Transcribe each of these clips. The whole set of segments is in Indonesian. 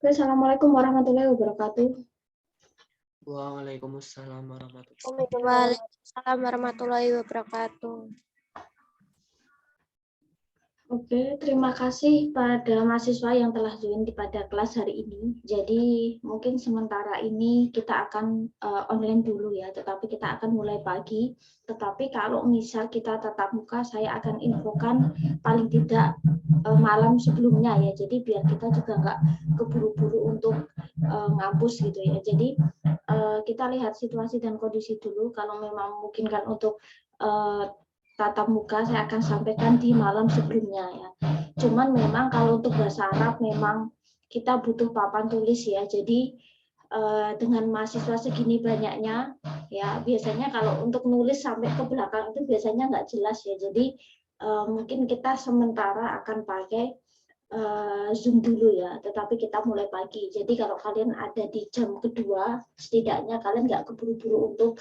Assalamualaikum warahmatullahi wabarakatuh. Waalaikumsalam warahmatullahi wabarakatuh. Waalaikumsalam warahmatullahi wabarakatuh. Oke, terima kasih pada mahasiswa yang telah join pada kelas hari ini. Jadi mungkin sementara ini kita akan online dulu ya, tetapi kita akan mulai pagi. Tetapi kalau misal kita tatap muka, saya akan infokan paling tidak malam sebelumnya ya. Jadi biar kita juga nggak keburu-buru untuk ngampus gitu ya. Jadi kita lihat situasi dan kondisi dulu. Kalau memang memungkinkan untuk tatap muka, saya akan sampaikan di malam sebelumnya ya. Cuman memang kalau untuk bahasa Arab memang kita butuh papan tulis ya. Jadi dengan mahasiswa segini banyaknya ya, biasanya kalau untuk nulis sampai ke belakang itu biasanya nggak jelas ya. Jadi mungkin kita sementara akan pakai Zoom dulu ya, tetapi kita mulai pagi. Jadi kalau kalian ada di jam kedua, setidaknya kalian nggak keburu-buru untuk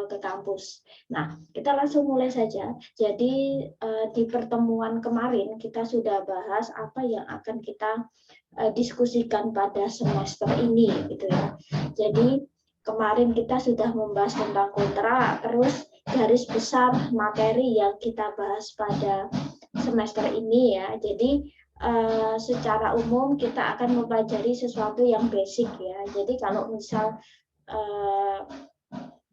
ke kampus. Nah, kita langsung mulai saja. Jadi di pertemuan kemarin kita sudah bahas apa yang akan kita diskusikan pada semester ini, gitu ya. Jadi kemarin kita sudah membahas tentang kontrak, terus garis besar materi yang kita bahas pada semester ini ya. Jadi secara umum kita akan mempelajari sesuatu yang basic ya. Jadi kalau misal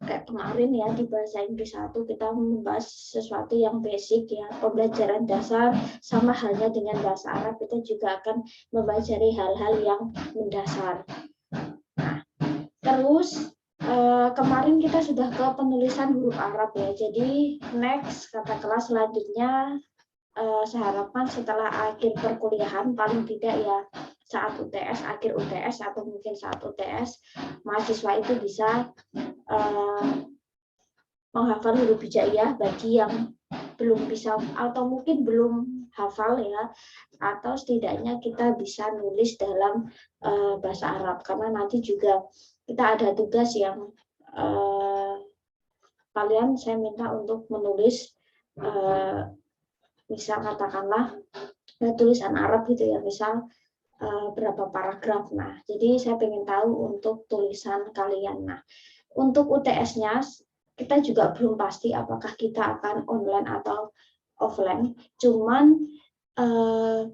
kayak kemarin ya di bahasa Inggris 1 kita membahas sesuatu yang basic ya, pembelajaran dasar, sama halnya dengan bahasa Arab kita juga akan mempelajari hal-hal yang mendasar. Nah, terus kemarin kita sudah ke penulisan huruf Arab ya. Jadi next kata kelas selanjutnya saya harapkan setelah akhir perkuliahan paling tidak ya saat UTS, akhir UTS atau mungkin saat UTS mahasiswa itu bisa menghafal huruf hijaiyah bagi yang belum bisa atau mungkin belum hafal ya, atau setidaknya kita bisa nulis dalam bahasa Arab, karena nanti juga kita ada tugas yang kalian saya minta untuk menulis misal katakanlah tulisan Arab gitu ya, misal berapa paragraf. Nah, jadi saya ingin tahu untuk tulisan kalian. Nah, untuk UTS-nya kita juga belum pasti apakah kita akan online atau offline. Cuman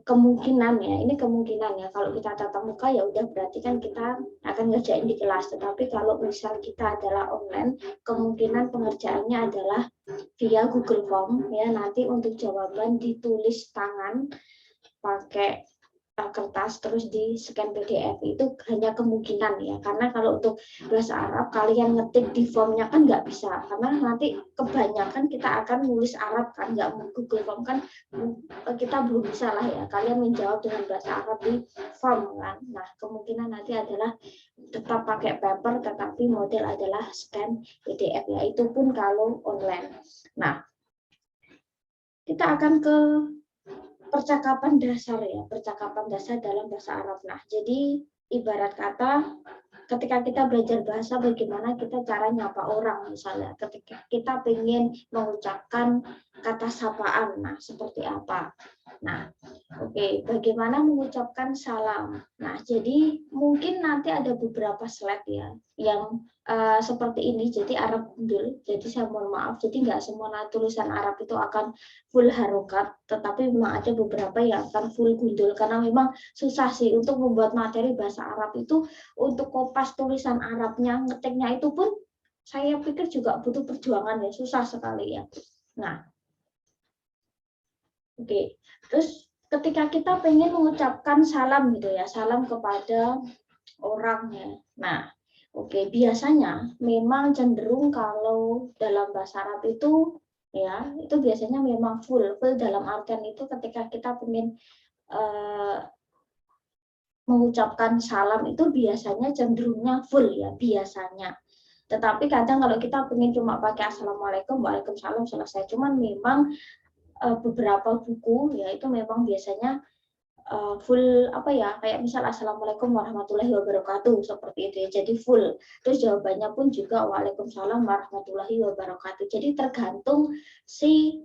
kemungkinan ya, ini kemungkinan ya, kalau kita tatap muka ya udah berarti kan kita akan ngerjain di kelas. Tetapi kalau misal kita adalah online, kemungkinan pengerjaannya adalah via Google Form ya. Nanti untuk jawaban ditulis tangan pakai kertas terus di scan PDF, itu hanya kemungkinan ya, karena kalau untuk bahasa Arab kalian ngetik di formnya kan nggak bisa, karena nanti kebanyakan kita akan nulis Arab kan, nggak Google Form kan kita belum bisa lah ya kalian menjawab dengan bahasa Arab di form kan. Nah, kemungkinan nanti adalah tetap pakai paper tetapi model adalah scan PDF ya, itu pun kalau online. Nah, kita akan ke percakapan dasar ya, percakapan dasar dalam bahasa Arab. Nah, jadi ibarat kata ketika kita belajar bahasa, bagaimana kita cara nyapa orang misalnya, ketika kita pengen mengucapkan kata sapaan, nah seperti apa. Nah, oke, bagaimana mengucapkan salam. Nah, jadi mungkin nanti ada beberapa slide ya yang seperti ini, jadi Arab gundul. Jadi saya mohon maaf, jadi nggak semua tulisan Arab itu akan full harokat, tetapi memang ada beberapa yang akan full gundul, karena memang susah sih untuk membuat materi bahasa Arab itu, untuk kopas tulisan Arabnya, ngetiknya itu pun saya pikir juga butuh perjuangan ya, susah sekali ya. Nah, oke, terus ketika kita pengen mengucapkan salam gitu ya, salam kepada orang ya. Nah, oke, biasanya memang cenderung kalau dalam bahasa Arab itu ya, itu biasanya memang full dalam artian itu ketika kita pengen mengucapkan salam itu biasanya cenderungnya full ya, biasanya. Tetapi kadang kalau kita pengen cuma pakai assalamualaikum, waalaikumsalam, selesai. Cuman memang beberapa buku ya itu memang biasanya full apa ya, kayak misal assalamualaikum warahmatullahi wabarakatuh seperti itu ya, jadi full. Terus jawabannya pun juga waalaikumsalam warahmatullahi wabarakatuh. Jadi tergantung si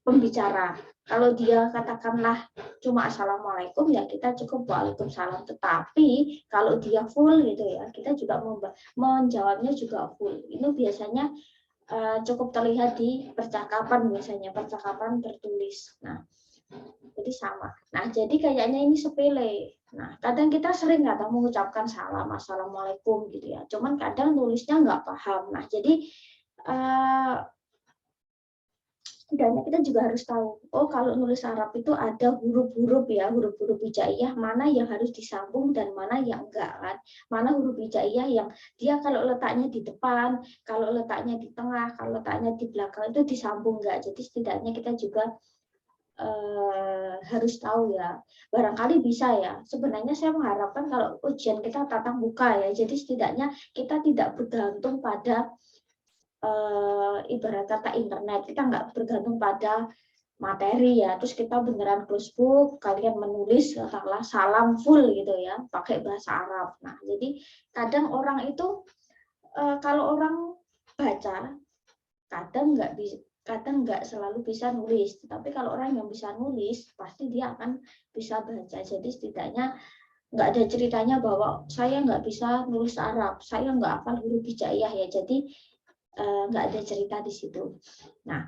pembicara. Kalau dia katakanlah cuma assalamualaikum, ya kita cukup waalaikumsalam. Tetapi kalau dia full gitu ya, kita juga menjawabnya juga full. Ini biasanya cukup terlihat di percakapan, biasanya percakapan tertulis. Nah, jadi sama. Nah, jadi kayaknya ini sepele. Nah, kadang kita sering mengucapkan salam, assalamualaikum gitu ya. Cuman kadang nulisnya nggak paham. Nah, jadi setidaknya kita juga harus tahu, oh kalau nulis Arab itu ada huruf-huruf ya, huruf-huruf hijaiyah, mana yang harus disambung dan mana yang enggak kan. Mana huruf hijaiyah yang dia kalau letaknya di depan, kalau letaknya di tengah, kalau letaknya di belakang itu disambung enggak. Jadi setidaknya kita juga harus tahu ya. Barangkali bisa ya. Sebenarnya saya mengharapkan kalau ujian kita tatap muka ya, jadi setidaknya kita tidak bergantung pada ibarat kata internet, kita nggak bergantung pada materi ya, terus kita beneran close book, kalian menulis katakanlah salam full gitu ya, pakai bahasa Arab. Nah, jadi kadang orang itu kalau orang baca kadang nggak selalu bisa nulis, tapi kalau orang yang bisa nulis pasti dia akan bisa baca. Jadi setidaknya nggak ada ceritanya bahwa saya nggak bisa nulis Arab, saya nggak hafal huruf hijaiyah ya, jadi nggak ada cerita di situ. Nah,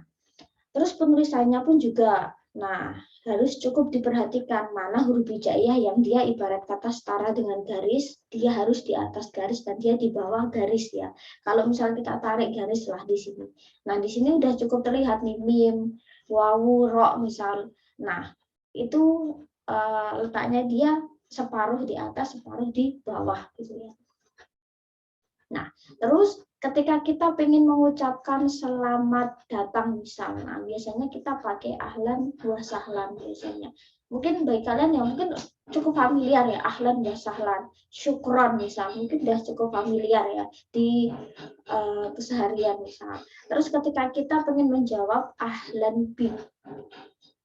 terus penulisannya pun juga, nah harus cukup diperhatikan mana huruf hijaiyah yang dia ibarat kata setara dengan garis, dia harus di atas garis dan dia di bawah garis ya. Kalau misalnya kita tarik garis lah di sini, nah di sini udah cukup terlihat nih mim, wawu, ro misal. Nah itu letaknya dia separuh di atas, separuh di bawah gitu ya. Nah, terus ketika kita ingin mengucapkan selamat datang misalnya, biasanya kita pakai ahlan wa sahlan biasanya. Mungkin bagi kalian yang mungkin cukup familiar ya, ahlan wa sahlan, syukron misal, mungkin sudah cukup familiar ya di keseharian misal. Terus ketika kita ingin menjawab ahlan bin.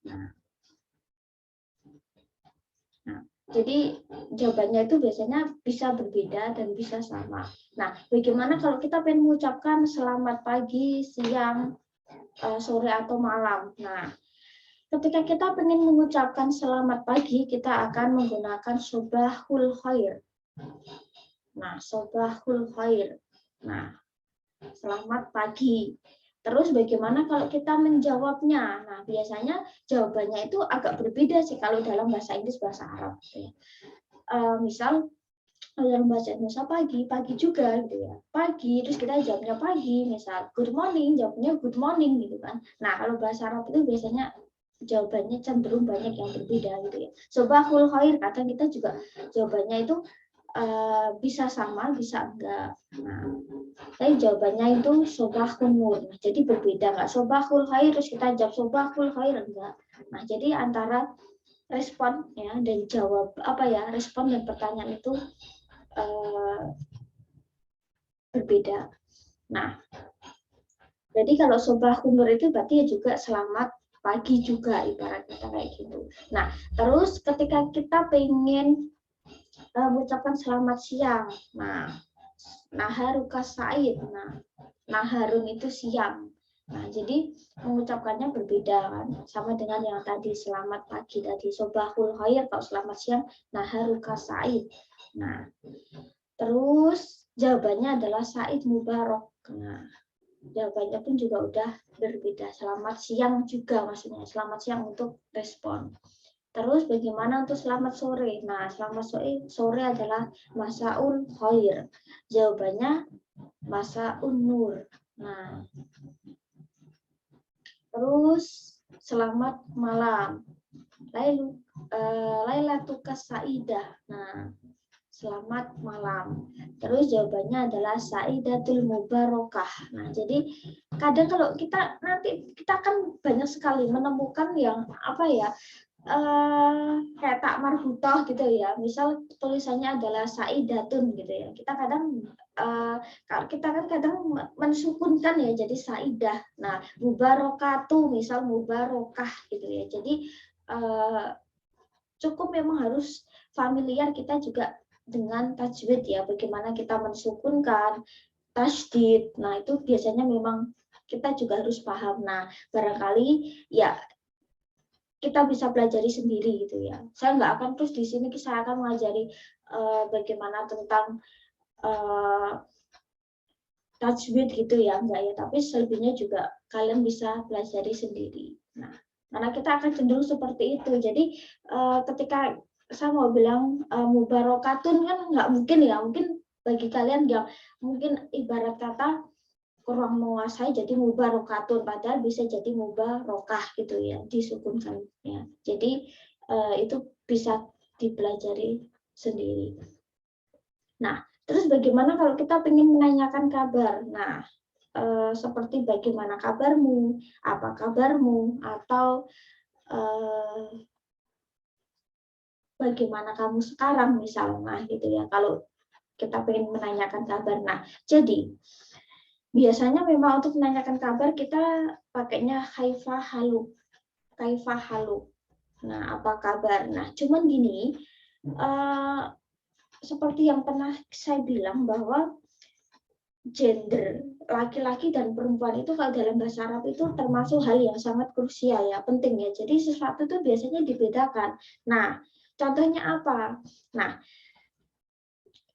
Nah, jadi jawabannya itu biasanya bisa berbeda dan bisa sama. Nah, bagaimana kalau kita pengen mengucapkan selamat pagi, siang, sore atau malam? Nah, ketika kita pengen mengucapkan selamat pagi, kita akan menggunakan sobahul khair. Nah, sobahul khair. Nah, selamat pagi. Terus bagaimana kalau kita menjawabnya? Nah, biasanya jawabannya itu agak berbeda sih kalau dalam bahasa Inggris, bahasa Arab. Misal dalam bahasa Indonesia pagi juga gitu ya. Pagi, terus kita jawabnya pagi, misal good morning, jawabnya good morning gitu kan. Nah, kalau bahasa Arab itu biasanya jawabannya cenderung banyak yang berbeda gitu ya. Sobahul khair, kadang kita juga jawabannya itu bisa sama, bisa enggak. Nah, tapi jawabannya itu sobahul nur. Nah, jadi berbeda, enggak sobahul khair terus kita jawab sobahul khair enggak. Nah, jadi antara respon ya dan jawab respon dan pertanyaan itu berbeda. Nah, jadi kalau sobahul nur itu berarti ya juga selamat pagi juga ibarat kata kayak gitu. Nah, terus ketika kita pengen mengucapkan selamat siang. Nah, naharuka said. Nah, naharun itu siang. Nah, jadi mengucapkannya berbeda kan, sama dengan yang tadi selamat pagi tadi sobahul khair, kalau selamat siang naharuka said. Nah, terus jawabannya adalah said mubarak. Nah, jawabannya pun juga udah berbeda. Selamat siang juga maksudnya, selamat siang untuk respon. Terus bagaimana untuk selamat sore? Nah, selamat sore adalah masaul khair. Jawabannya masaun nur. Nah, terus selamat malam. Lailatuka saidah. Nah, selamat malam. Terus jawabannya adalah saidatul mubarakah. Nah, jadi kadang kalau kita kan banyak sekali menemukan yang kayak tak marbutoh gitu ya. Misal tulisannya adalah saidatun gitu ya. Kita kadang kadang mensukunkan ya jadi saidah. Nah, mubarakatuh misal mubarakah gitu ya. Jadi cukup memang harus familiar kita juga dengan tajwid ya. Bagaimana kita mensukunkan, tasydid. Nah, itu biasanya memang kita juga harus paham. Nah, barangkali ya kita bisa pelajari sendiri gitu ya. Saya nggak akan terus di sini saya akan mengajari bagaimana tentang tajwid gitu ya, enggak ya. Tapi selebihnya juga kalian bisa pelajari sendiri. Nah, karena kita akan cenderung seperti itu. Jadi ketika saya mau bilang mubarokatun kan nggak mungkin ya. Mungkin bagi kalian yang mungkin ibarat kata kurang menguasai jadi mubarokatun, padahal bisa jadi mubarokah gitu ya, disukunkan ya. Jadi itu bisa dipelajari sendiri. Nah, terus bagaimana kalau kita ingin menanyakan kabar? Nah, seperti bagaimana kabarmu, apa kabarmu, atau bagaimana kamu sekarang misalnya gitu ya. Kalau kita ingin menanyakan kabar. Nah, jadi biasanya memang untuk menanyakan kabar kita pakainya kaifa halu. Kaifa halu. Nah, apa kabar? Nah, cuman gini, seperti yang pernah saya bilang bahwa gender laki-laki dan perempuan itu kalau dalam bahasa Arab itu termasuk hal yang sangat krusial ya, penting ya. Jadi sesuatu itu biasanya dibedakan. Nah, contohnya apa? Nah,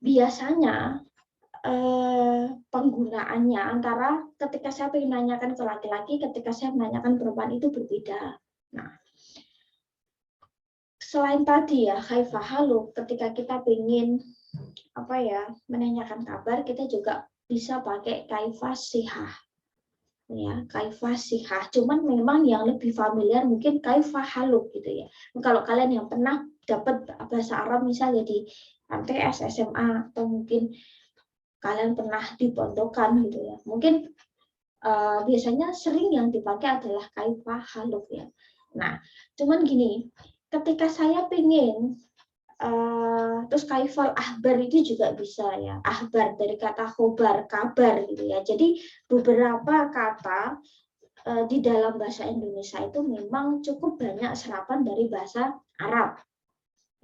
biasanya penggunaannya antara ketika saya ingin menanyakan ke laki-laki, ketika saya menanyakan perempuan itu berbeda. Nah, selain tadi ya, kaifa halu, ketika kita ingin menanyakan kabar, kita juga bisa pakai kaifa sihah. Ya, kaifa sihah. Cuman memang yang lebih familiar mungkin kaifa halu gitu ya. Kalau kalian yang pernah dapat bahasa Arab misalnya di MTS, SMA, atau mungkin kalian pernah di pondokan gitu ya. Mungkin biasanya sering yang dipakai adalah kaifa haluk ya. Nah, cuman gini, ketika saya pengen terus kaifal ahbar itu juga bisa ya. Ahbar dari kata khobar, kabar gitu ya. Jadi beberapa kata di dalam bahasa Indonesia itu memang cukup banyak serapan dari bahasa Arab.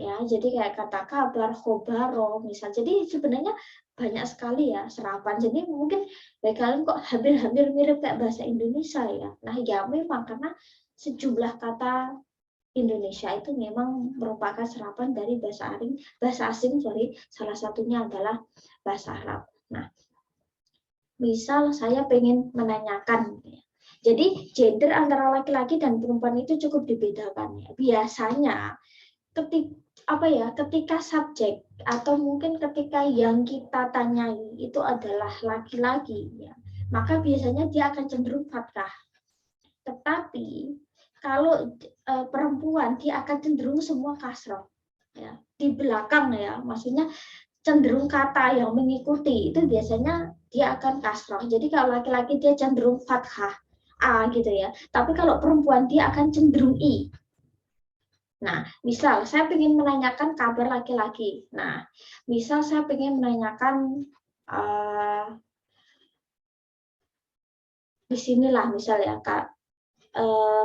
Ya, jadi kayak kata kabar, khobaro, misal. Jadi sebenarnya banyak sekali ya serapan. Jadi mungkin bagi kalian kok hampir-hampir mirip kayak bahasa Indonesia ya. Nah, ya memang karena sejumlah kata Indonesia itu memang merupakan serapan dari bahasa asing, salah satunya adalah bahasa Arab. Nah, misal saya pengen menanyakan ya. Jadi gender antara laki-laki dan perempuan itu cukup dibedakan ya. Biasanya ketika subjek atau mungkin ketika yang kita tanyai itu adalah laki-laki ya, maka biasanya dia akan cenderung fathah. Tetapi kalau perempuan dia akan cenderung semua kasroh ya, di belakang ya, maksudnya cenderung kata yang mengikuti itu biasanya dia akan kasroh. Jadi kalau laki-laki dia cenderung fathah a gitu ya, tapi kalau perempuan dia akan cenderung i. Nah, misal saya ingin menanyakan kabar laki-laki. Nah, misal saya ingin menanyakan di sinilah misal ya Kak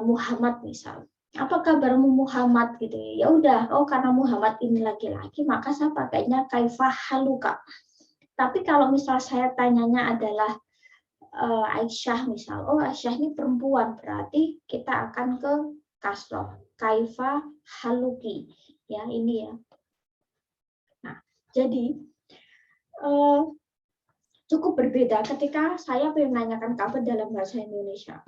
Muhammad misal. Apa kabarmu Muhammad gitu ya? Ya udah, karena Muhammad ini laki-laki, maka saya pakainya kaifah haluka. Tapi kalau misal saya tanyanya adalah Aisyah misal, Aisyah ini perempuan, berarti kita akan ke kasroh. Kaifa haluki ya, ini ya. Nah, jadi cukup berbeda ketika saya menanyakan kabar dalam bahasa Indonesia.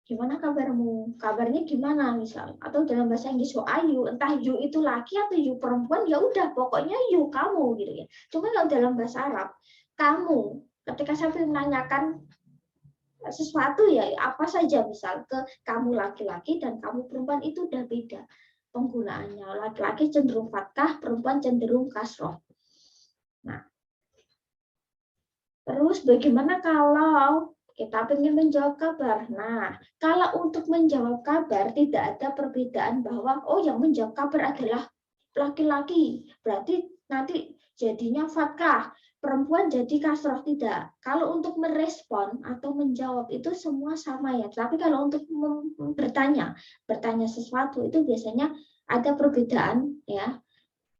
Gimana kabarmu? Kabarnya gimana misal? Atau dalam bahasa Inggris, ayu, entah you itu laki atau you perempuan, ya udah pokoknya you kamu gitu ya. Cuma kalau dalam bahasa Arab, kamu, ketika saya menanyakan sesuatu ya apa saja misal ke kamu laki-laki dan kamu perempuan itu udah beda penggunaannya. Laki-laki cenderung fathah, perempuan cenderung kasroh. Nah, terus bagaimana kalau kita ingin menjawab kabar? Nah, kalau untuk menjawab kabar tidak ada perbedaan bahwa yang menjawab kabar adalah laki-laki, berarti nanti jadinya fathah, perempuan jadi kasroh, tidak. Kalau untuk merespon atau menjawab itu semua sama ya. Tapi kalau untuk bertanya sesuatu itu biasanya ada perbedaan ya.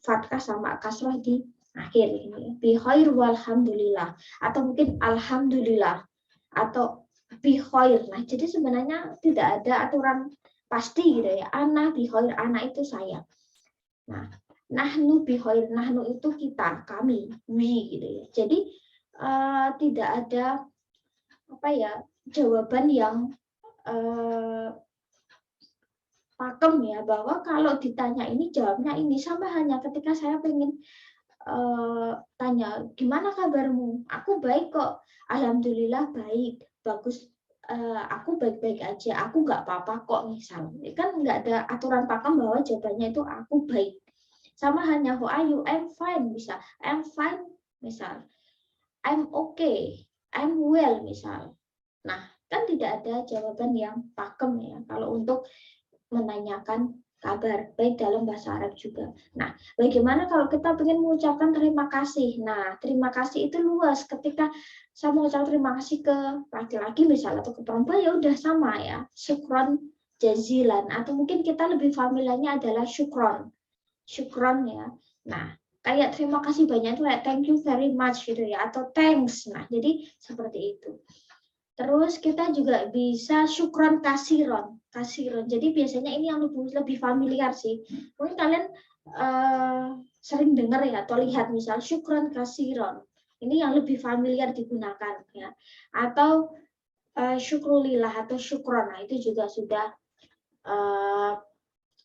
Fathah sama kasroh di akhir ini. Bi khair walhamdulillah atau mungkin alhamdulillah atau bikhair. Nah, jadi sebenarnya tidak ada aturan pasti gitu ya. Ana bikhair, ana itu saya. Nah, nahnu bikhair, nahnu itu kita, kami, we gitu ya. Jadi tidak ada apa ya jawaban yang pakem ya, bahwa kalau ditanya ini jawabnya ini. Sama hanya ketika saya pengen tanya gimana kabarmu, aku baik kok, alhamdulillah baik, bagus, aku baik-baik aja, aku nggak apa-apa kok, misal kan nggak ada aturan pakem bahwa jawabannya itu aku baik. Sama hanya how are you, I'm fine, bisa I'm fine, misal I'm okay, I'm well, misal. Nah, kan tidak ada jawaban yang pakem ya kalau untuk menanyakan kabar, baik dalam bahasa Arab juga. Nah, bagaimana kalau kita ingin mengucapkan terima kasih? Nah, terima kasih itu luas. Ketika saya mengucapkan terima kasih ke laki-laki misalnya atau ke perempuan, ya udah sama ya. Syukron jazilan, atau mungkin kita lebih familiarnya adalah syukron. Syukron ya. Nah, kayak terima kasih banyak itu kayak thank you very much gitu ya, atau thanks. Nah, jadi seperti itu. Terus kita juga bisa syukron kasiron. Jadi biasanya ini yang lebih familiar sih. Mungkin kalian sering dengar ya atau lihat misal syukron kasiron. Ini yang lebih familiar digunakan ya. Atau syukrulillah atau syukron. Nah, itu juga sudah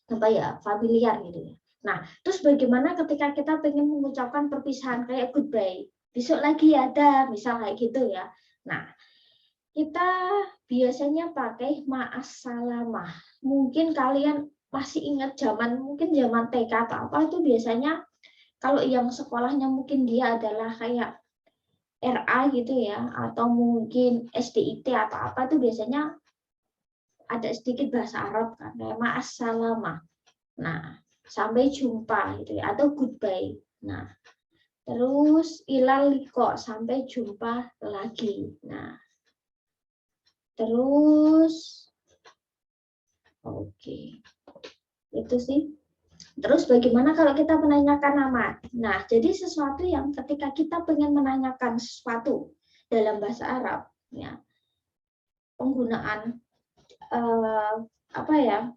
apa ya, familiar gitu ya. Nah, terus bagaimana ketika kita pengen mengucapkan perpisahan kayak goodbye. Besok lagi ada, misal kayak gitu ya. Nah, kita biasanya pakai ma'assalamah. Mungkin kalian masih ingat mungkin zaman TK atau apa, itu biasanya kalau yang sekolahnya mungkin dia adalah kayak RA gitu ya, atau mungkin SDIT atau apa, itu biasanya ada sedikit bahasa Arab kan, kayak ma'assalamah. Nah, sampai jumpa gitu ya, atau goodbye. Nah, terus ilal liqa, sampai jumpa lagi. Nah, terus oke, itu sih. Terus bagaimana kalau kita menanyakan nama? Nah, jadi sesuatu yang ketika kita pengen menanyakan sesuatu dalam bahasa Arab, ya, penggunaan apa ya,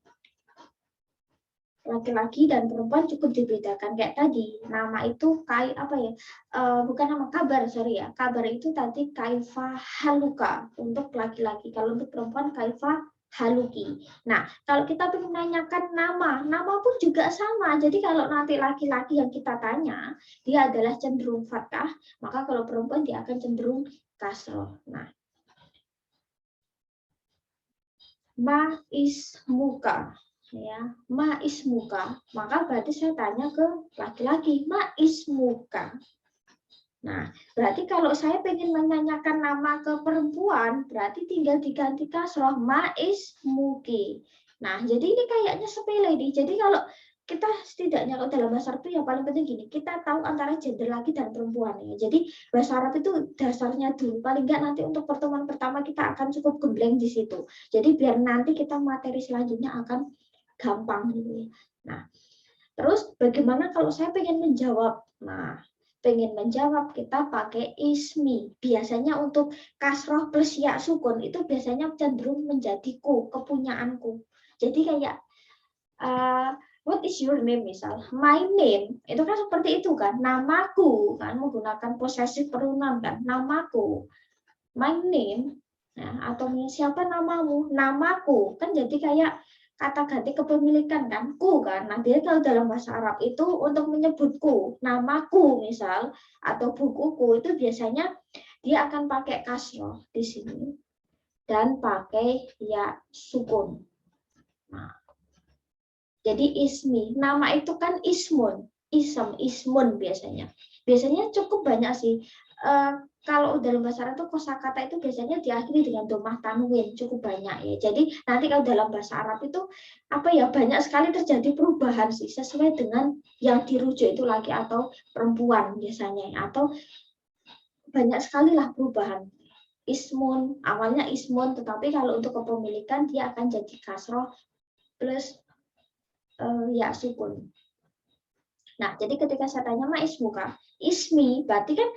laki-laki dan perempuan cukup dibedakan. Kayak tadi, nama itu apa ya? Bukan nama, kabar, sorry ya. Kabar itu tadi kaifa haluka untuk laki-laki. Kalau untuk perempuan kaifa haluki. Nah, kalau kita ingin menanyakan nama pun juga sama. Jadi kalau nanti laki-laki yang kita tanya, dia adalah cenderung fathah, maka kalau perempuan dia akan cenderung kasroh. Nah, ma ismuka, ya, ma ismuka, maka berarti saya tanya ke laki-laki, ma ismuka. Nah, berarti kalau saya ingin menanyakan nama ke perempuan, berarti tinggal diganti kasroh, ma ismuki. Nah, jadi ini kayaknya sepele nih. Jadi kalau kita setidaknya kalau dalam bahasa Arab itu yang paling penting gini, kita tahu antara gender laki dan perempuan ya. Jadi bahasa Arab itu dasarnya dulu, paling enggak nanti untuk pertemuan pertama kita akan cukup gembleng di situ. Jadi biar nanti kita materi selanjutnya akan gampang gitu ya. Nah, terus bagaimana kalau saya pengen menjawab? Nah, pengen menjawab kita pakai ismi. Biasanya untuk kasroh plus ya sukun itu biasanya cenderung menjadi ku, kepunyaanku. Jadi kayak what is your name misal, my name itu kan seperti itu kan, namaku kan, menggunakan possessive pronoun kan, namaku, my name. Nah, atau siapa namamu, namaku kan, jadi kayak kata ganti kepemilikan kan, ku kan. Nah, dia kalau dalam bahasa Arab itu untuk menyebutku, namaku misal, atau bukuku, itu biasanya dia akan pakai kasroh di sini dan pakai ya sukun. Nah, jadi ismi, nama itu kan ismun, ismun biasanya. Biasanya cukup banyak sih. Kalau dalam bahasa Arab itu kosakata itu biasanya diakhiri dengan domah tanwin, cukup banyak ya. Jadi nanti kalau dalam bahasa Arab itu apa ya, banyak sekali terjadi perubahan sih sesuai dengan yang dirujuk itu laki atau perempuan biasanya, atau banyak sekali lah perubahan. Ismun, awalnya ismun, tetapi kalau untuk kepemilikan dia akan jadi kasroh plus ya sukun. Nah, jadi ketika saya tanya ma ismuka, ismi berarti kan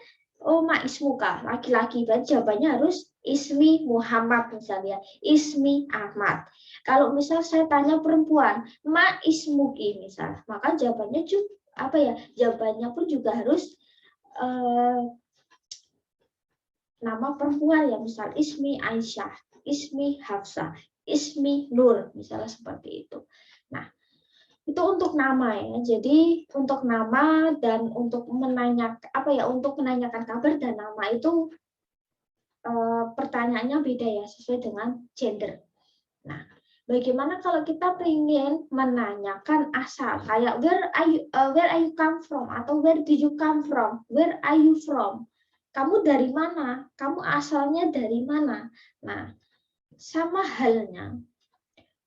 oh ma ismuka, laki-laki, berarti jawabannya harus ismi Muhammad misalnya, ismi Ahmad. Kalau misal saya tanya perempuan, ma ismuki misal, maka jawabannya juga apa ya? Jawabannya pun juga harus nama perempuan ya, misal ismi Aisyah, ismi Hafsah, ismi Nur, misalnya seperti itu. Nah, itu untuk nama ya. Jadi untuk nama dan untuk menanyakan apa ya, untuk menanyakan kabar dan nama itu pertanyaannya beda ya, sesuai dengan gender. Nah, bagaimana kalau kita ingin menanyakan asal, kayak where are you come from, atau where do you come from, where are you from, kamu dari mana, kamu asalnya dari mana. Nah, sama halnya.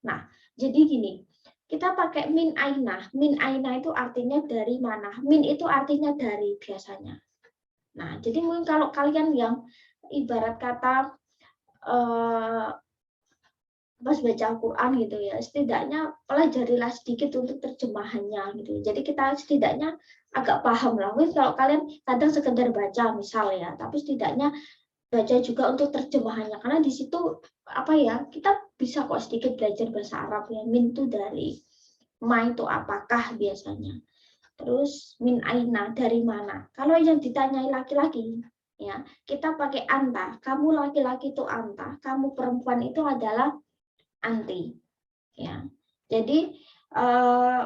Nah, jadi gini, kita pakai min aina. Min aina itu artinya dari mana, min itu artinya dari biasanya. Nah, jadi mungkin kalau kalian yang ibarat kata pas baca Al-Quran gitu ya, setidaknya pelajarilah sedikit untuk terjemahannya gitu. Jadi kita setidaknya agak paham lah. Mungkin kalau kalian kadang sekedar baca misal ya, tapi setidaknya baca juga untuk terjemahannya, karena di situ apa ya, kita bisa kok sedikit belajar bahasa Arab ya. Min itu dari, ma itu apakah biasanya, terus min aina dari mana. Kalau yang ditanyai laki-laki ya, kita pakai anta, kamu laki-laki itu anta, kamu perempuan itu adalah anti ya. Jadi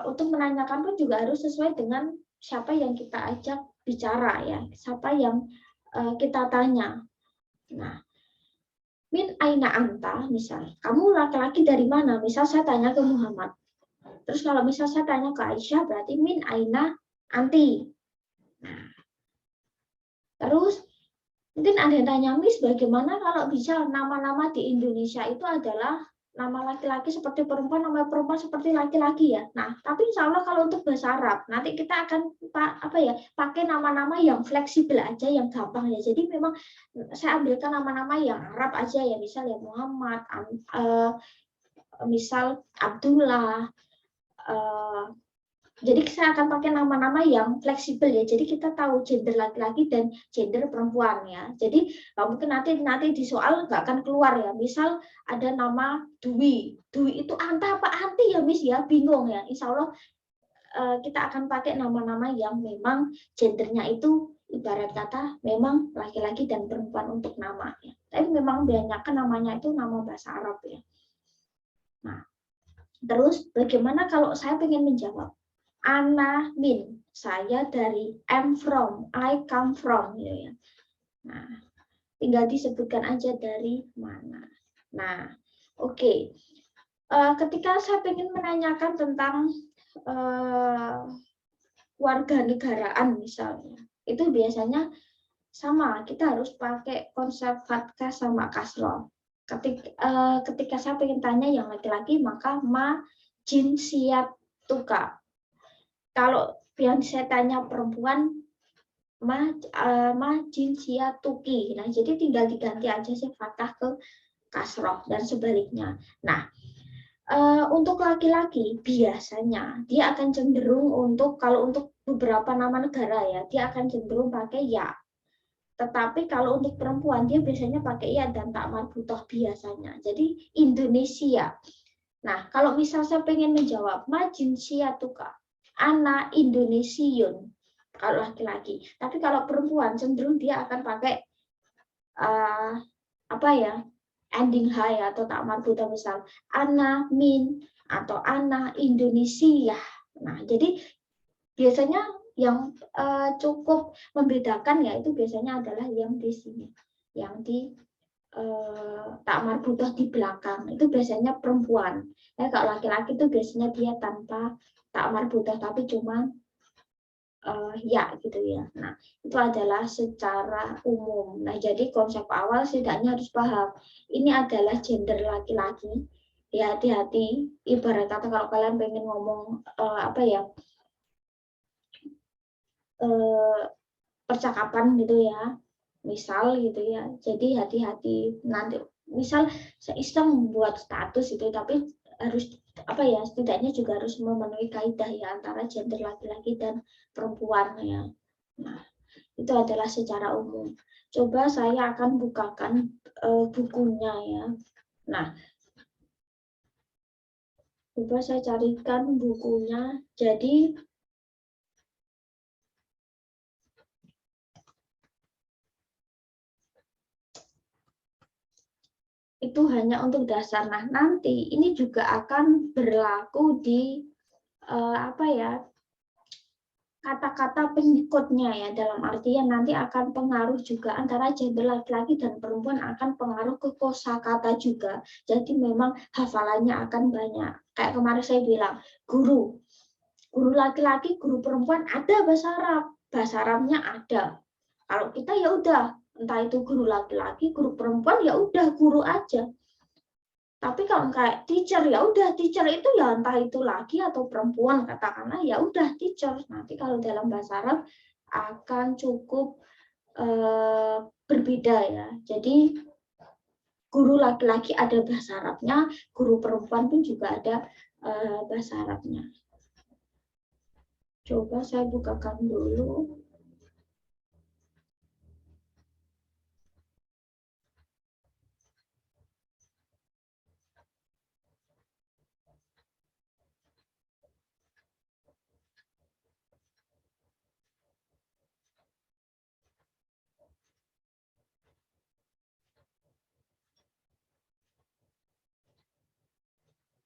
untuk menanyakan pun juga harus sesuai dengan siapa yang kita ajak bicara ya, siapa yang kita tanya. Nah, min aina anta, misal kamu laki-laki dari mana, misal saya tanya ke Muhammad. Terus kalau misal saya tanya ke Aisyah, berarti min aina anti. Nah, terus mungkin ada yang tanya, Miss, bagaimana kalau bisa nama-nama di Indonesia itu adalah nama laki-laki seperti perempuan, nama perempuan seperti laki-laki ya. Nah, tapi insya Allah kalau untuk bahasa Arab, nanti kita akan pakai nama-nama yang fleksibel aja, yang gampang ya. Jadi memang saya ambilkan nama-nama yang Arab aja ya, misal ya Muhammad, misal Abdullah. Jadi saya akan pakai nama-nama yang fleksibel ya. Jadi kita tahu gender laki-laki dan gender perempuan ya. Jadi mungkin nanti di soal nggak akan keluar ya. Misal ada nama Dwi. Dwi itu anta apa anti ya Miss ya? Bingung ya. Insya Allah kita akan pakai nama-nama yang memang gendernya itu ibarat kata memang laki-laki dan perempuan untuk nama ya. Tapi memang banyakkan namanya itu nama bahasa Arab ya. Nah, terus bagaimana kalau saya ingin menjawab? Ana min, saya dari, am from, I come from gitu ya. Nah, tinggal disebutkan aja dari mana. Nah, oke. Ketika saya ingin menanyakan tentang warga negaraan misalnya, itu biasanya sama, kita harus pakai konsep fathah sama kasroh. Ketika saya ingin tanya yang laki-laki, maka ma jinsiyatuka. Kalau yang saya tanya perempuan, ma jinsiyatuki. Nah, jadi tinggal diganti aja sih fathah ke kasroh dan sebaliknya. Nah, untuk laki-laki biasanya dia akan cenderung untuk, kalau untuk beberapa nama negara ya, dia akan cenderung pakai ya. Tetapi kalau untuk perempuan dia biasanya pakai ya dan tak marbutoh biasanya. Jadi Indonesia. Nah, kalau misal saya pengen menjawab ma jinsiyatuka, ana Indonesiun kalau laki-laki. Tapi kalau perempuan cenderung dia akan pakai ending hai atau tak marbutoh, misal ana min atau ana Indonesia. Nah, jadi biasanya yang cukup membedakan ya itu biasanya adalah yang di sini, yang di tak marbutoh di belakang itu biasanya perempuan. Ya, kalau laki-laki itu biasanya dia tanpa tak marbutoh tapi cuma ya gitu ya. Nah, itu adalah secara umum. Nah, jadi konsep awal setidaknya harus paham. Ini adalah gender laki-laki. Ya, hati-hati. Ibarat kata kalau kalian pengen ngomong percakapan gitu ya. Misal gitu ya. Jadi hati-hati nanti misal saya iseng membuat status itu, tapi harus setidaknya juga harus memenuhi kaidah ya antara gender laki-laki dan perempuan ya. Nah, Itu adalah secara umum. Coba saya akan bukakan bukunya ya. Nah, coba saya carikan bukunya. Jadi itu hanya untuk dasar. Nah, nanti ini juga akan berlaku di apa ya, kata-kata pengikutnya ya, dalam artian nanti akan pengaruh juga antara gender laki-laki dan perempuan, akan pengaruh ke kosakata juga. Jadi memang hafalannya akan banyak. Kayak kemarin saya bilang, guru laki-laki, guru perempuan ada bahasa Arabnya ada. Kalau kita ya udah, entah itu guru laki-laki, guru perempuan, ya udah guru aja. Tapi kalau kayak teacher, ya udah teacher itu ya entah itu laki atau perempuan, katakanlah ya udah teacher. Nanti kalau dalam bahasa Arab akan cukup berbeda ya. Jadi guru laki-laki ada bahasa Arabnya, guru perempuan pun juga ada bahasa Arabnya. Coba saya bukakan dulu.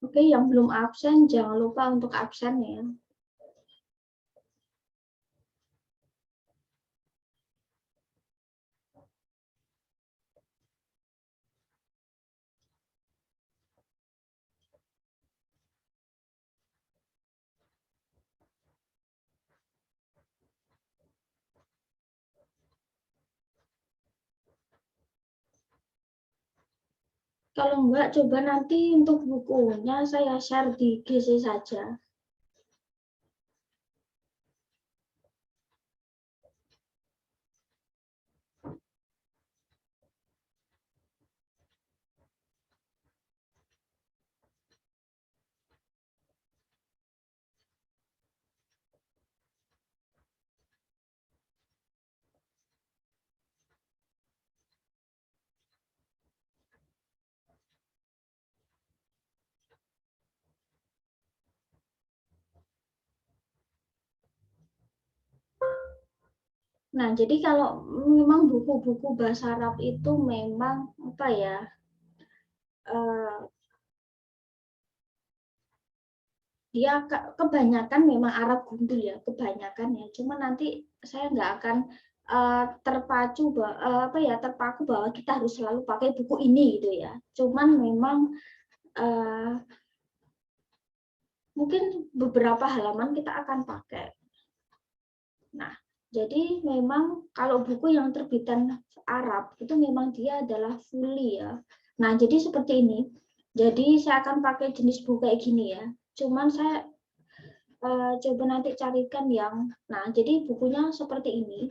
Oke, yang belum absen jangan lupa untuk absen ya. Kalau enggak, coba nanti untuk bukunya saya share di GC saja. Nah, jadi kalau memang buku-buku bahasa Arab itu memang apa ya, dia kebanyakan memang Arab gundul ya, kebanyakan ya. Cuma nanti saya nggak akan terpaku bahwa kita harus selalu pakai buku ini gitu ya. Cuman memang mungkin beberapa halaman kita akan pakai. Nah, jadi memang kalau buku yang terbitan Arab itu memang dia adalah fully ya. Nah, jadi seperti ini. Jadi saya akan pakai jenis buku kayak gini ya. Cuman saya coba nanti carikan yang, nah jadi bukunya seperti ini.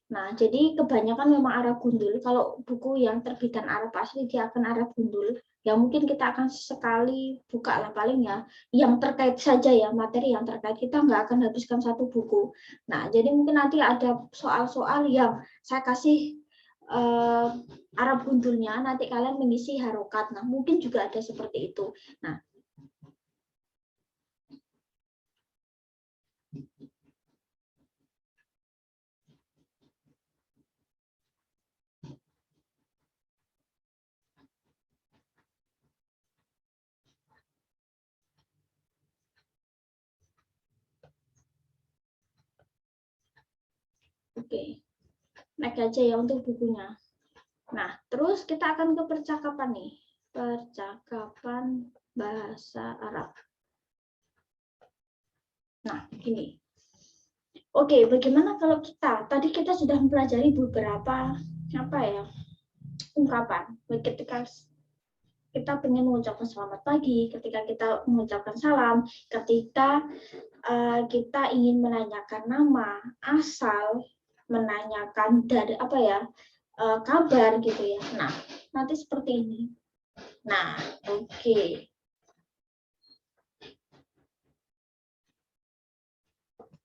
Nah, jadi kebanyakan memang Arab gundul. Kalau buku yang terbitan Arab asli dia akan Arab gundul. Ya mungkin kita akan sekali buka lah paling ya. Yang terkait saja ya, materi yang terkait. Kita nggak akan habiskan satu buku. Nah, jadi mungkin nanti ada soal-soal yang saya kasih Arab gundulnya. Nanti kalian mengisi harokat. Nah, mungkin juga ada seperti itu. Nah, oke. Naik aja ya untuk bukunya. Nah, terus kita akan ke percakapan nih. Percakapan bahasa Arab. Nah, ini. Oke, bagaimana kalau tadi kita sudah mempelajari beberapa ungkapan. Ketika kita ingin mengucapkan selamat pagi, ketika kita mengucapkan salam, ketika kita ingin menanyakan nama, asal, menanyakan dari kabar gitu ya. Nah, nanti seperti ini. Nah, oke.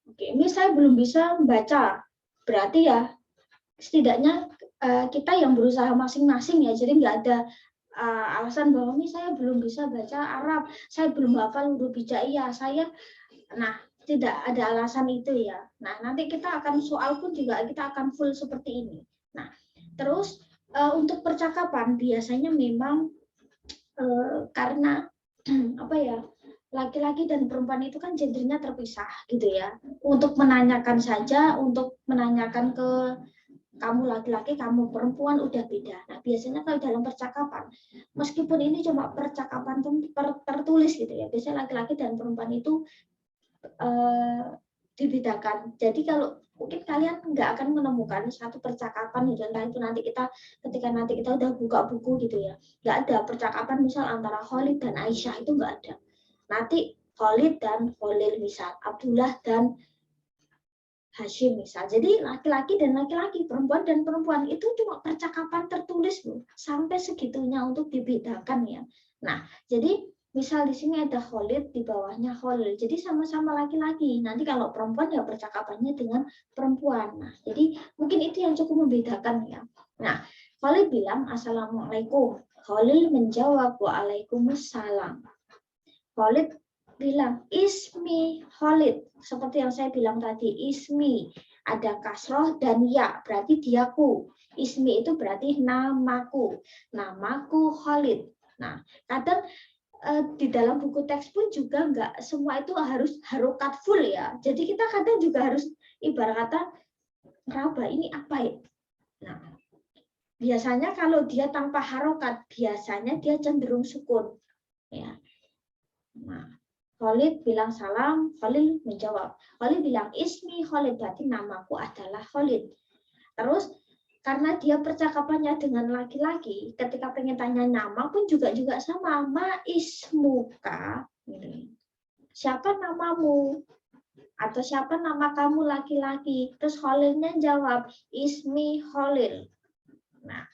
Oke, ini saya belum bisa membaca. berarti ya setidaknya kita yang berusaha masing-masing ya, jadi nggak ada alasan bahwa ini saya belum bisa baca Arab, saya belum hafal huruf hijaiyah, nah tidak ada alasan itu ya. Nah nanti kita akan soal pun juga kita akan full seperti ini. Nah terus untuk percakapan biasanya memang karena apa ya, laki-laki dan perempuan itu kan gendernya terpisah gitu ya. Untuk menanyakan saja, untuk menanyakan ke kamu laki-laki, kamu perempuan udah beda. Nah biasanya kalau dalam percakapan, meskipun ini cuma percakapan tertulis gitu ya, biasanya laki-laki dan perempuan itu dibedakan. Jadi kalau mungkin kalian nggak akan menemukan satu percakapan gitu, entah itu nanti ketika nanti kita udah buka buku gitu ya, nggak ada percakapan misal antara Khalid dan Aisyah, itu nggak ada. Nanti Khalid dan Khalil misal, Abdullah dan Hashim misal. Jadi laki-laki dan laki-laki, perempuan dan perempuan, itu cuma percakapan tertulis loh, sampai segitunya untuk dibedakan ya. Nah jadi misal di sini ada Khalid, di bawahnya Khalil. Jadi sama-sama laki-laki. Nanti kalau perempuan ya percakapannya dengan perempuan. Nah, jadi mungkin itu yang cukup membedakan ya. Nah, Khalid bilang Assalamualaikum. Khalil menjawab Waalaikumsalam. Khalid bilang ismi Khalid. Seperti yang saya bilang tadi, ismi. Ada kasroh dan ya, berarti diaku. Ismi itu berarti namaku. Namaku Khalid. Nah, kadang di dalam buku teks pun juga nggak semua itu harus harokat full ya. Jadi kita kadang juga harus ibarat kata meraba ini apa ya. Nah, biasanya kalau dia tanpa harokat, biasanya dia cenderung sukun. Ya. Nah, Khalid bilang salam, Khalil menjawab. Khalid bilang ismi Khalid, berarti namaku adalah Khalid. Terus karena dia percakapannya dengan laki-laki, ketika pengen tanya nama pun juga sama. Ma ismuka, siapa namamu? Atau siapa nama kamu laki-laki? Terus Khalilnya jawab, ismi Khalil. Nah,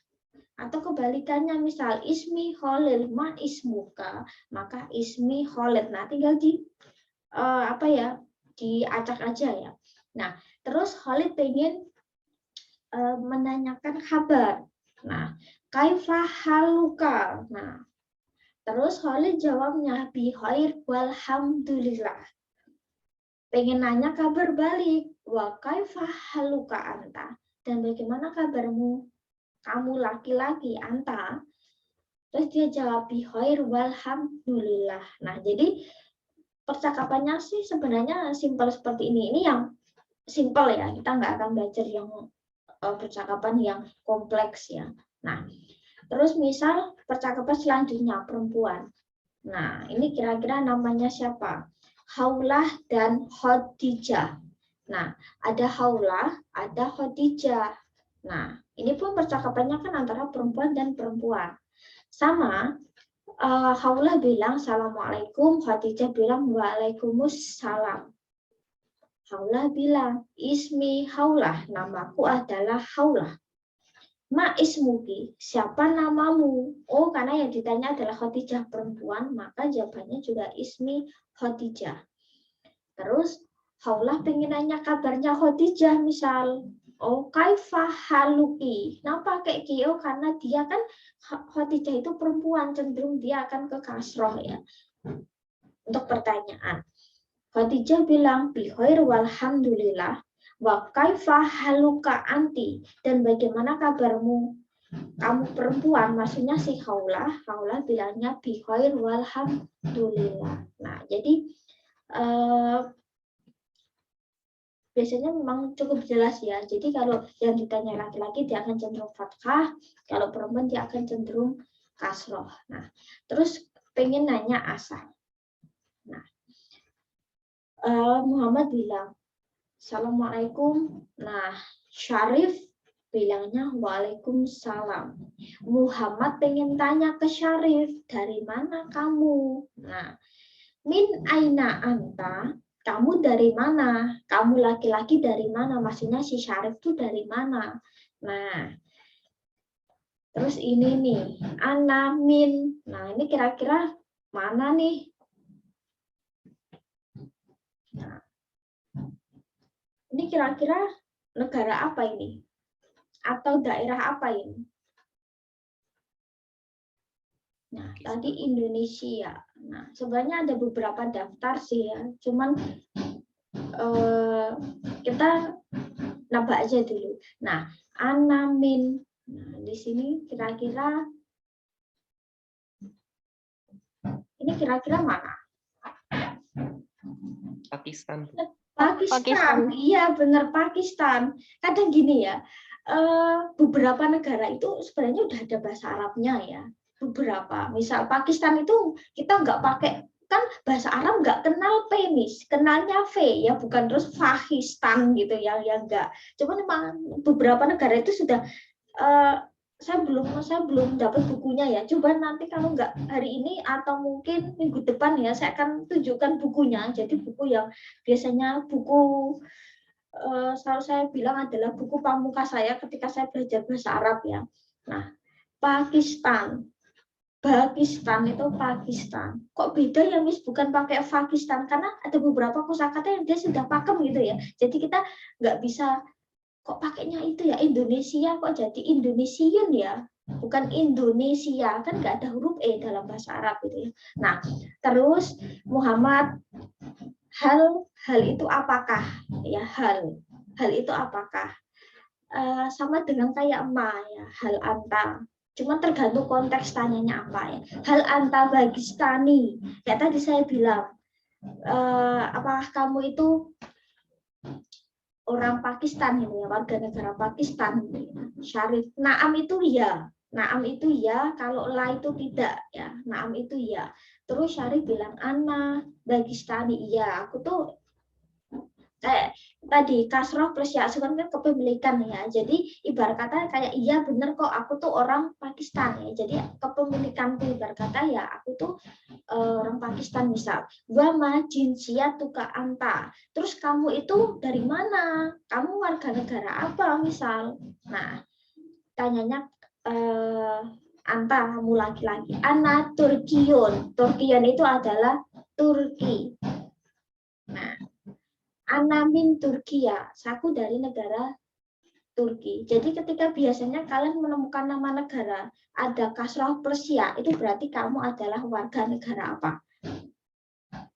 atau kebalikannya misal, ismi Khalil, ma ismuka, maka ismi Khalid. Nah, tinggal diacak aja ya. Nah, terus Khalid pengen menanyakan kabar. Nah, kaifa haluka. Nah, terus Khalid jawabnya bi khair walhamdulillah. Pengen nanya kabar balik. Wa kaifa haluka anta. Dan bagaimana kabarmu? Kamu laki-laki anta. Terus dia jawab bi khair walhamdulillah. Nah, jadi percakapannya sih sebenarnya simpel seperti ini. Ini yang simpel ya. Kita nggak akan belajar yang percakapan yang kompleks ya. Nah, terus misal percakapan selanjutnya perempuan. Nah, ini kira-kira namanya siapa? Haulah dan Khadijah. Nah, ada Haulah, ada Khadijah. Nah, ini pun percakapannya kan antara perempuan dan perempuan. Sama, Haulah bilang Assalamualaikum, Khadijah bilang Waalaikumsalam. Haulah bilang, ismi Haulah, namaku adalah Haulah. Ma ismuki, siapa namamu? Oh, karena yang ditanya adalah Khadijah perempuan, maka jawabannya juga ismi Khadijah. Terus Haulah pengen nanya kabarnya Khadijah misal. Oh, kaifa haluki. Kenapa kayak gitu? Karena dia kan Khadijah itu perempuan, cenderung dia akan ke kasroh ya. Untuk pertanyaan. Khadijah bilang bi khair walhamdulillah wa kaifa haluka anti, dan bagaimana kabarmu kamu perempuan, maksudnya si Haulah bilangnya bi khair walhamdulillah. Nah, jadi biasanya memang cukup jelas ya. Jadi kalau yang ditanya laki-laki dia akan cenderung fathah, kalau perempuan dia akan cenderung kasroh. Nah, terus pengen nanya asal. Nah, Muhammad bilang Assalamualaikum. Nah, Syarif bilangnya Waalaikumsalam. Muhammad pengen tanya ke Syarif, dari mana kamu? Nah, min aina anta? Kamu dari mana? Kamu laki-laki dari mana? Maksudnya si Syarif itu dari mana? Nah, terus ini nih, ana min. Nah, ini kira-kira mana nih? Nah, ini kira-kira negara apa ini? Atau daerah apa ini? Nah, tadi Indonesia. Nah, sebenarnya ada beberapa daftar sih ya. Cuman kita nambah aja dulu. Nah, Anamin. Nah, di sini kira-kira ini kira-kira mana? Pakistan. Pakistan. Iya, benar Pakistan. Kadang gini ya. Beberapa negara itu sebenarnya udah ada bahasa Arabnya ya. Beberapa. Misal Pakistan itu kita nggak pakai, kan bahasa Arab nggak kenal P nih, kenalnya V ya, bukan terus Pakistan gitu ya, enggak. Cuman memang beberapa negara itu sudah saya belum dapat bukunya ya. Coba nanti kalau nggak hari ini atau mungkin minggu depan ya, saya akan tunjukkan bukunya. Jadi buku yang biasanya buku selalu saya bilang adalah buku pamungkas saya ketika saya belajar bahasa Arab ya. Nah, Pakistan itu Pakistan. Kok beda ya, Miss? Bukan pakai Pakistan, karena ada beberapa kosakata yang dia sudah pakem gitu ya. Jadi kita nggak bisa kok pakainya itu ya Indonesia, kok jadi Indonesian ya, bukan Indonesia, kan nggak ada huruf E dalam bahasa Arab gitu ya. Nah, terus Muhammad, hal itu apakah ya, hal itu apakah sama dengan kayak ma ya, hal anta, cuma tergantung konteks tanyanya apa ya. Hal anta bagistani, kayak tadi saya bilang, apakah kamu itu orang Pakistan gitu ya, warga negara Pakistan gitu ya. Syarif, naam itu ya, kalau la itu tidak ya, naam itu ya. Terus Syarif bilang ana bagistani, iya aku tuh kayak tadi kasroh plus ya kan kepemilikan ya, jadi ibarat kata kayak iya bener kok aku tuh orang Pakistan ya, jadi kepemilikan tuh ibarat kata ya aku tuh orang Pakistan. Misal wama jinsia tuka anta, terus kamu itu dari mana, kamu warga negara apa misal. Nah, tanyanya anta, kamu laki-laki. Ana Turkion itu adalah Turki. Nah, Anamin Turkiya, aku dari negara Turki. Jadi ketika biasanya kalian menemukan nama negara ada kasroh plus ya, itu berarti kamu adalah warga negara apa.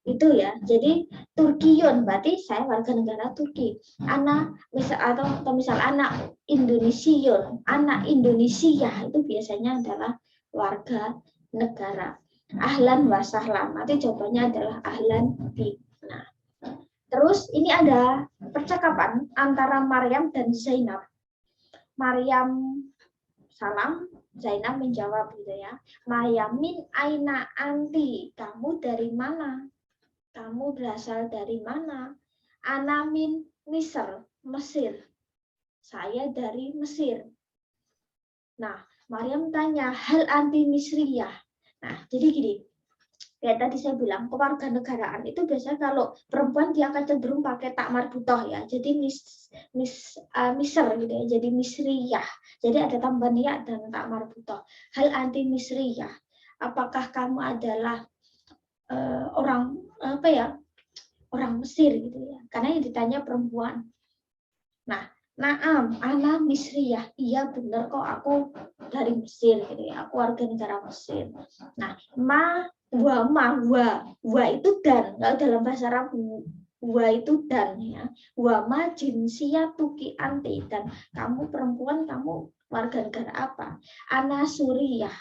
Itu ya. Jadi Turkiyon berarti saya warga negara Turki. Anak misal atau misal anak Indonesian, anak Indonesia itu biasanya adalah warga negara. Ahlan wa sahlan. Nanti jawabannya adalah ahlan bi. Nah, terus ini ada percakapan antara Maryam dan Zainab. Maryam salam, Zainab menjawab gitu ya. Maryam min aina anti, kamu dari mana? Kamu berasal dari mana? Ana min Misr, Mesir. Saya dari Mesir. Nah, Maryam tanya, hal anti Misriyah. Nah, jadi gini, kayak tadi saya bilang, kewarganegaraan itu biasanya kalau perempuan dia akan cenderung pakai tak marbutoh ya. Jadi Misr gitu ya, jadi Misriyah. Jadi ada tambahan ya dan tak marbutoh. Hal anti Misriyah. Apakah kamu adalah orang apa ya? Orang Mesir gitu ya. Karena yang ditanya perempuan. Nah, naam, ana Misriyah. Iya benar kok aku dari Mesir gitu ya. Aku warga negara Mesir. Nah, wa itu dan, kalau dalam bahasa Arab wa itu dan ya. Wa ma jinsia tuki anti, dan kamu perempuan, kamu warga negara apa? Ana Suriah.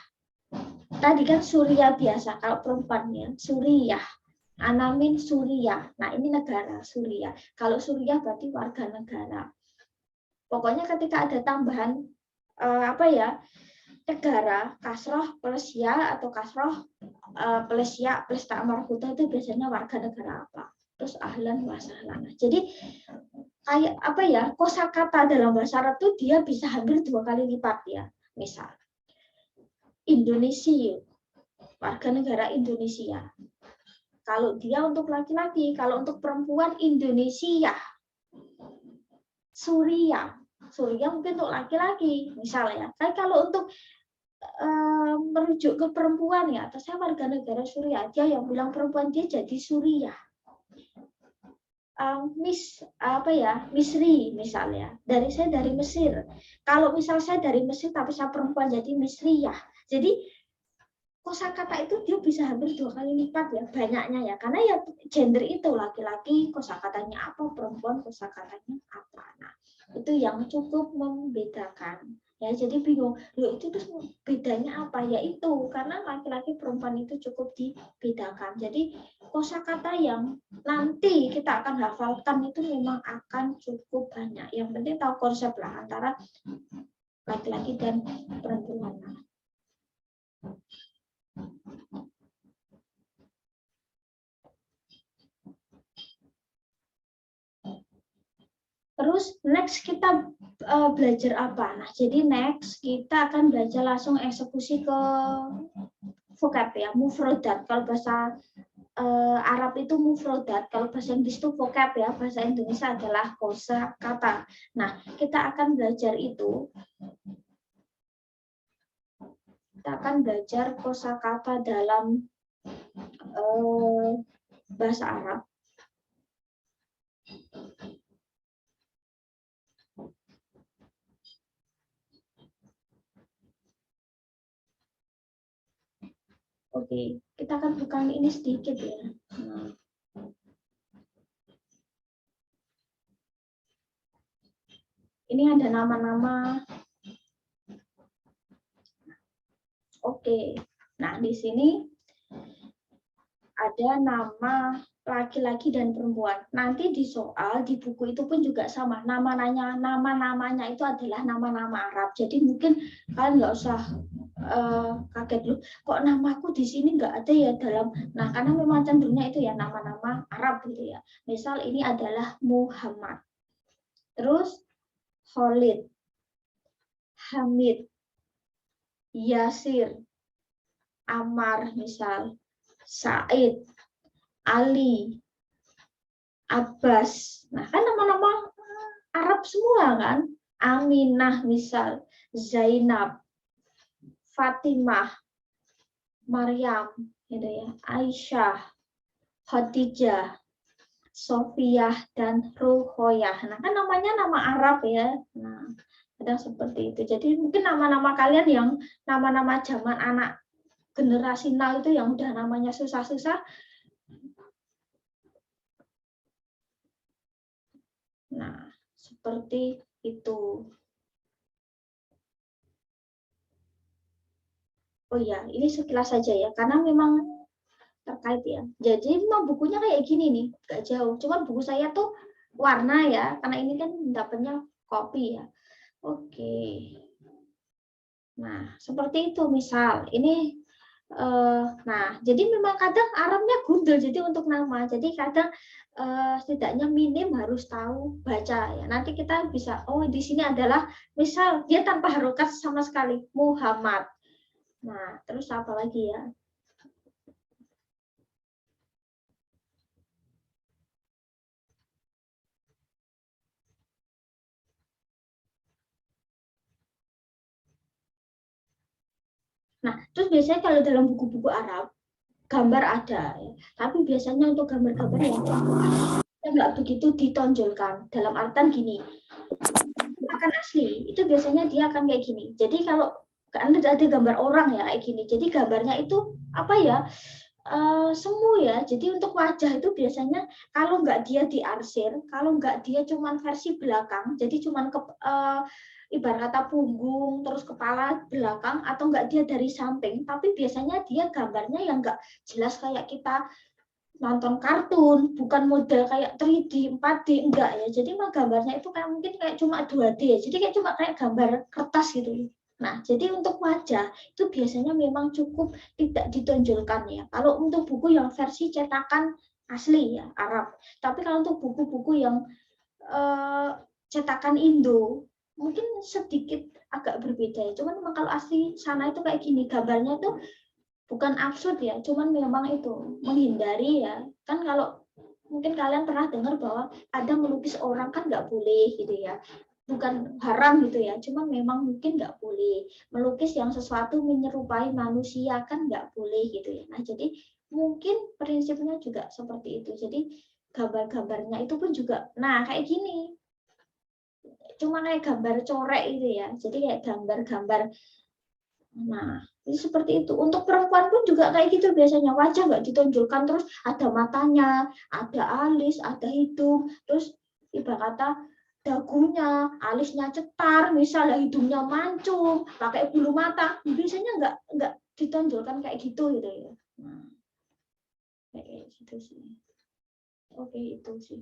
Tadi kan Suriah biasa, kalau perempuannya Suriah. Anamin Suriah. Nah, ini negara Suriah. Kalau Suriah berarti warga negara. Pokoknya ketika ada tambahan negara, kasroh plus ya atau kasroh plus ya plus tak marbutoh itu biasanya warga negara apa. Terus ahlan wa sahlan. Jadi kayak kosakata dalam bahasa Arab itu dia bisa hampir 2 kali lipat ya. Misal Indonesia, warga negara Indonesia. Kalau dia untuk laki-laki, kalau untuk perempuan Indonesia. Suriah mungkin untuk laki-laki misalnya. Kan kalau untuk merujuk ke perempuan ya, atau saya warga negara Suriah, dia yang bilang perempuan dia jadi Suriah. Misri misalnya. Saya dari Mesir. Kalau misal saya dari Mesir tapi saya perempuan jadi Misriyah. Jadi kosakata itu dia bisa hampir 2 kali lipat ya banyaknya ya. Karena ya gender itu laki-laki kosakatanya apa, perempuan kosakatanya apa. Nah, itu yang cukup membedakan. Ya, jadi bingung, loh itu terus bedanya apa? Ya itu, karena laki-laki perempuan itu cukup dibedakan. Jadi kosakata yang nanti kita akan hafalkan itu memang akan cukup banyak. Yang penting tahu konsep lah antara laki-laki dan perempuan. Terus next kita belajar apa? Nah, jadi next kita akan belajar langsung eksekusi ke vocab ya, mufrodat. Kalau bahasa Arab itu mufrodat, kalau bahasa Inggris itu vocab ya, bahasa Indonesia adalah kosakata. Nah, kita akan belajar itu. Kita akan belajar kosakata dalam bahasa Arab. Oke, kita akan buka ini sedikit ya. Nah. Ini ada nama-nama. Oke, nah di sini ada nama laki-laki dan perempuan. Nanti di soal di buku itu pun juga sama. Nama-namanya itu adalah nama-nama Arab. Jadi mungkin kalian nggak usah kaget loh, kok namaku di sini nggak ada ya dalam. Nah, karena memang cenderungnya itu ya nama-nama Arab gitu ya. Misal ini adalah Muhammad, terus Khalid, Hamid, Yasir, Ammar, misal Said, Ali, Abbas. Nah, kan nama-nama Arab semua kan. Aminah misal, Zainab, Fatimah, Maryam, gitu ya, Aisyah, Khadijah, Sofiyah, dan Ruhoyah. Nah, kan namanya nama Arab ya. Nah, kadang seperti itu. Jadi mungkin nama-nama kalian yang nama-nama zaman anak generasi now itu yang udah namanya susah-susah. Nah, seperti itu. Oh iya, ini sekilas saja ya, karena memang terkait ya. Jadi memang bukunya kayak gini nih, gak jauh. Cuman buku saya tuh warna ya, karena ini kan dapatnya kopi ya. Oke. Nah, seperti itu misal. Ini nah, jadi memang kadang Arabnya gundul jadi untuk nama. Jadi kadang setidaknya minim harus tahu baca ya. Nanti kita bisa di sini adalah misal dia tanpa harokat sama sekali Muhammad. Nah, terus apa lagi ya? Nah, terus biasanya kalau dalam buku-buku Arab gambar ada ya. Tapi biasanya untuk gambar-gambar yang nggak begitu ditonjolkan. Dalam artian gini, akan asli itu biasanya dia akan kayak gini. Jadi kalau kan ada gambar orang ya kayak gini. Jadi gambarnya itu apa ya? Semu ya. Jadi untuk wajah itu biasanya kalau nggak dia diarsir, kalau nggak dia cuman versi belakang, jadi cuman ibarat kata punggung, terus kepala belakang, atau nggak dia dari samping, tapi biasanya dia gambarnya yang nggak jelas kayak kita nonton kartun, bukan model kayak 3D, 4D, enggak ya. Jadi mah gambarnya itu kayak mungkin kayak cuma 2D ya. Jadi kayak cuma kayak gambar kertas gitu. Nah, jadi untuk wajah itu biasanya memang cukup tidak ditonjolkan ya. Kalau untuk buku yang versi cetakan asli ya Arab. Tapi kalau untuk buku-buku yang cetakan Indo mungkin sedikit agak berbeda ya. Cuman memang kalau asli sana itu kayak gini, gambarnya tuh bukan absurd ya, cuman memang itu menghindari ya. Kan kalau mungkin kalian pernah dengar bahwa ada melukis orang kan nggak boleh gitu ya. Bukan haram gitu ya, cuman memang mungkin nggak boleh melukis yang sesuatu menyerupai manusia kan nggak boleh gitu ya. Nah, jadi mungkin prinsipnya juga seperti itu. Jadi gambar-gambarnya itu pun juga, nah kayak gini, cuma kayak gambar corek itu ya, jadi kayak gambar-gambar. Nah, ini seperti itu. Untuk perempuan pun juga kayak gitu biasanya, wajah nggak ditonjolkan, terus ada matanya, ada alis, ada hidung, terus ibarat kata dagunya, alisnya cetar, misalnya hidungnya mancung, pakai bulu mata, biasanya nggak ditonjolkan kayak gitu gitu ya. Nah, kayak gitu sih. Oke, itu sih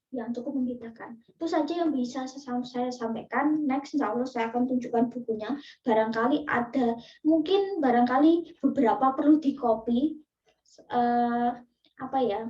yang cukup membedakan. Itu saja yang bisa saya sampaikan. Next, insya Allah saya akan tunjukkan bukunya. Barangkali ada, mungkin barangkali beberapa perlu di copy. Apa ya?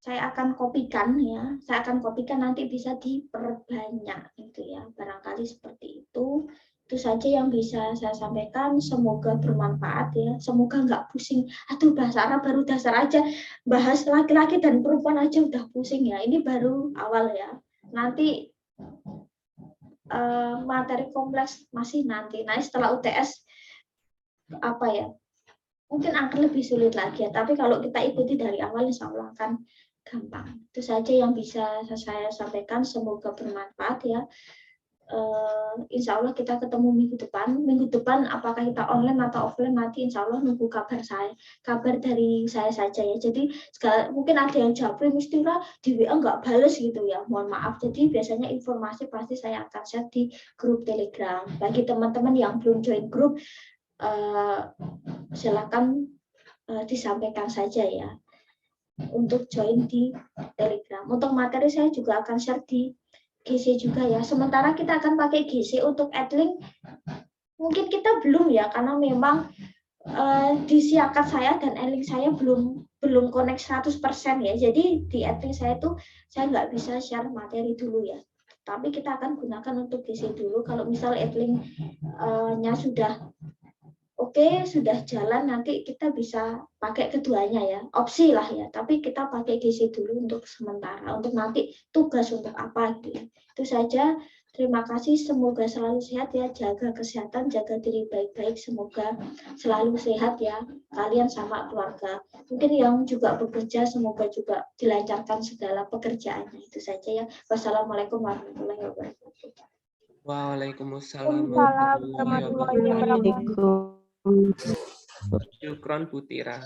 Saya akan kopikan ya. Saya akan kopikan, nanti bisa diperbanyak itu ya. Barangkali seperti itu. Itu saja yang bisa saya sampaikan. Semoga bermanfaat ya. Semoga nggak pusing. Aduh, bahasa Arab baru dasar aja. Bahas laki-laki dan perempuan aja udah pusing ya. Ini baru awal ya. Nanti materi kompleks masih nanti. Nah, setelah UTS apa ya? Mungkin akan lebih sulit lagi ya. Tapi kalau kita ikuti dari awal, insya Allah akan gampang. Itu saja yang bisa saya sampaikan. Semoga bermanfaat ya. Insya Allah kita ketemu minggu depan. Minggu depan apakah kita online atau offline, nanti insya Allah nunggu kabar saya, kabar dari saya saja ya. Jadi mungkin ada yang japri Mustira di WA nggak bales gitu ya, mohon maaf. Jadi biasanya informasi pasti saya akan share di grup Telegram. Bagi teman-teman yang belum join grup, silakan disampaikan saja ya untuk join di Telegram. Untuk materi saya juga akan share di GC juga ya. Sementara kita akan pakai GC untuk adlink, mungkin kita belum ya, karena memang di siakat saya dan adlink saya belum connect 100% ya. Jadi di adlink saya itu saya nggak bisa share materi dulu ya. Tapi kita akan gunakan untuk GC dulu. Kalau misal adlink-nya sudah oke, sudah jalan, nanti kita bisa pakai keduanya ya, opsi lah ya, tapi kita pakai GC dulu untuk sementara, untuk nanti tugas untuk apa gitu ya. Itu saja, terima kasih, semoga selalu sehat ya, jaga kesehatan, jaga diri baik-baik, semoga selalu sehat ya, kalian sama keluarga. Mungkin yang juga bekerja, semoga juga dilancarkan segala pekerjaannya. Itu saja ya, wassalamualaikum warahmatullahi wabarakatuh. Waalaikumsalam Warahmatullahi wabarakatuh. Syukron Putira.